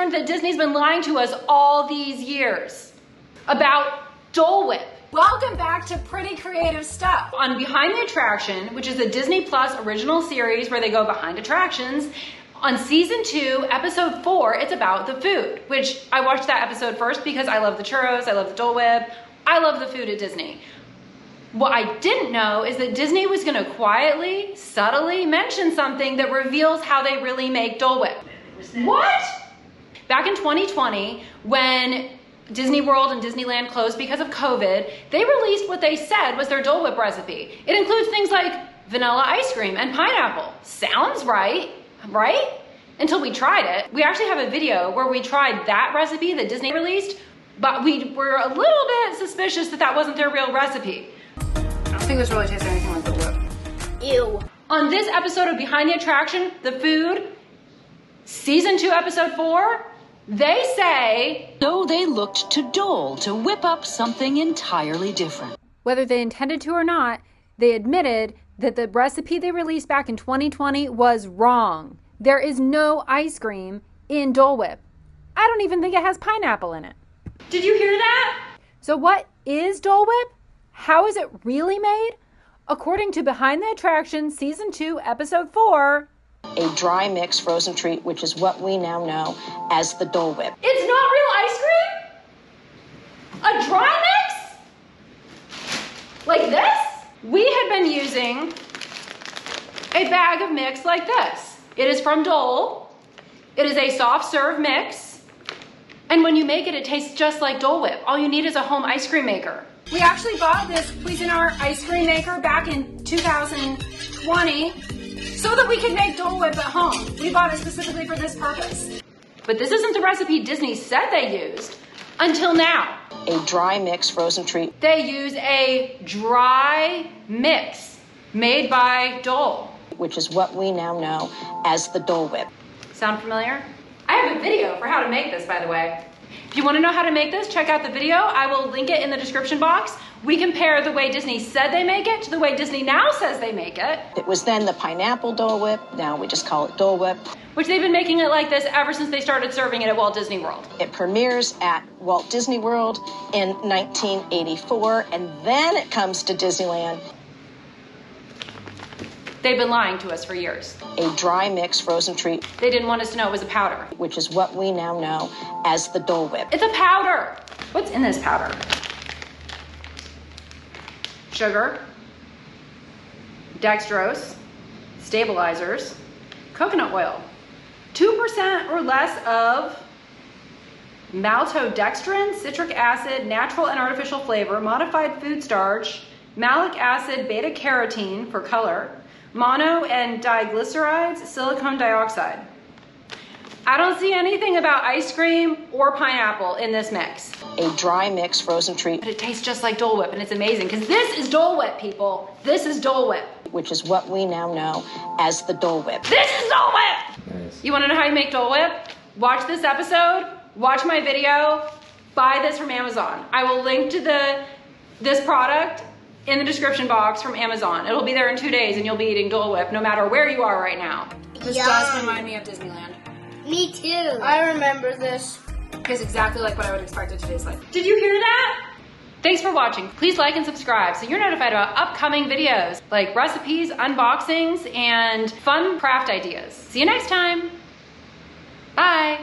learned that Disney's been lying to us all these years about Dole Whip. Welcome back to Pretty Creative Stuff. On Behind the Attraction, which is a Disney Plus original series where they go behind attractions, on season 2, episode 4, it's about the food, which I watched that episode first because I love the churros, I love the Dole Whip, I love the food at Disney. What I didn't know is that Disney was gonna quietly, subtly mention something that reveals how they really make Dole Whip. What? Back in 2020, when Disney World and Disneyland closed because of COVID, they released what they said was their Dole Whip recipe. It includes things like vanilla ice cream and pineapple. Sounds right? Until we tried it. We actually have a video where we tried that recipe that Disney released, but we were a little bit suspicious that that wasn't their real recipe. I don't think this really tastes anything like Dole Whip. Ew. On this episode of Behind the Attraction, the food, season 2, episode 4, they say, So they looked to Dole to whip up something entirely different. Whether they intended to or not, they admitted that the recipe they released back in 2020 was wrong. There is no ice cream in Dole Whip. I don't even think it has pineapple in it. did you hear that? So what is Dole Whip? How is it really made? According to Behind the Attraction, Season 2, Episode 4, A dry mix frozen treat, which is what we now know as the Dole Whip. It's not real ice cream? A dry mix? Like this? We had been using a bag of mix like this. It is from Dole. It is a soft serve mix. And when you make it, it tastes just like Dole Whip. All you need is a home ice cream maker. we actually bought this Cuisinart ice cream maker back in 2020 so that we could make Dole Whip at home. We bought it specifically for this purpose. But this isn't the recipe Disney said they used until now. A dry mix frozen treat. They use a dry mix made by Dole. Which is what we now know as the Dole Whip. Sound familiar? I have a video for how to make this, by the way. If you want to know how to make this, check out the video. I will link it in the description box. We compare the way Disney said they make it to the way Disney now says they make it. It was then the pineapple Dole Whip. Now we just call it Dole Whip. Which they've been making it like this ever since they started serving it at Walt Disney World. It premieres at Walt Disney World in 1984, and then it comes to Disneyland. They've been lying to us for years. A dry mix frozen treat. They didn't want us to know it was a powder. Which is what we now know as the Dole Whip. It's a powder. What's in this powder? Sugar, dextrose, stabilizers, coconut oil, 2% or less of maltodextrin, citric acid, natural and artificial flavor, modified food starch, malic acid, beta carotene for color, mono and diglycerides, silicone dioxide. I don't see anything about ice cream or pineapple in this mix. A dry mix frozen treat. But it tastes just like Dole Whip, and it's amazing, because this is Dole Whip, people. This is Dole Whip. Which is what we now know as the Dole Whip. This is Dole Whip! Nice. You want to know how you make Dole Whip? Watch this episode, watch my video, buy this from Amazon. I will link to this product in the description box from Amazon. It'll be there in 2 days, and you'll be eating Dole Whip no matter where you are right now. This does remind me of Disneyland. Me too. I remember this. It's exactly like what I would expect it to taste like. Did you hear that? Thanks for watching. Please like and subscribe so you're notified about upcoming videos like recipes, unboxings, and fun craft ideas. See you next time. Bye.